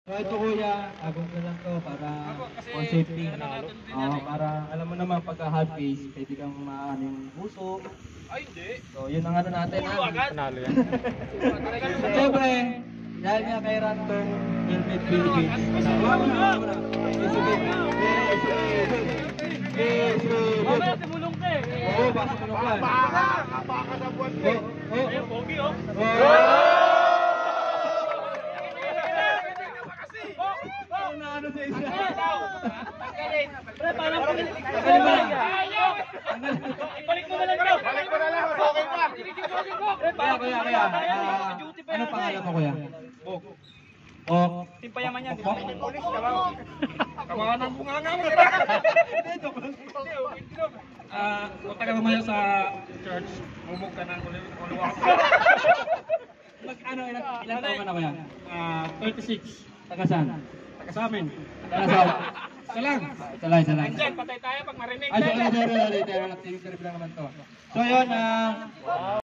So ito kuya, agong na lang to para for safety. Para alam mo naman pagka hard pace, pwede kang maano yung puso. Ay, hindi. So yun ang ano natin. Ulo agad. Panalo yan. So syempre, dahil nga kay Rantong Helmet Philippines. Mamaya tumulong ka eh. Oo, baka tulong ka. Baka sa buwan ka eh. Ayun, pogi oh. Ano sa isa? Pre, paano pag ibalik mo na lang daw. Balik mo na lang, okay pa. Kuya, ano pangalan mo kuya? Bok. Ok. Timpayaman yan. Polis ka lang. Kawawa ng bunganga mo. Punta ka mamaya sa church. Mumog ka ng kuluwak. Ilan taon ka na kuya? 36. Taga saan? Taga sa amin. Taga saan? Isa lang. Isa lang. Diyan, patay tayo pag marinig. Ay, sorry. Nag-TV lang naman to. So yun,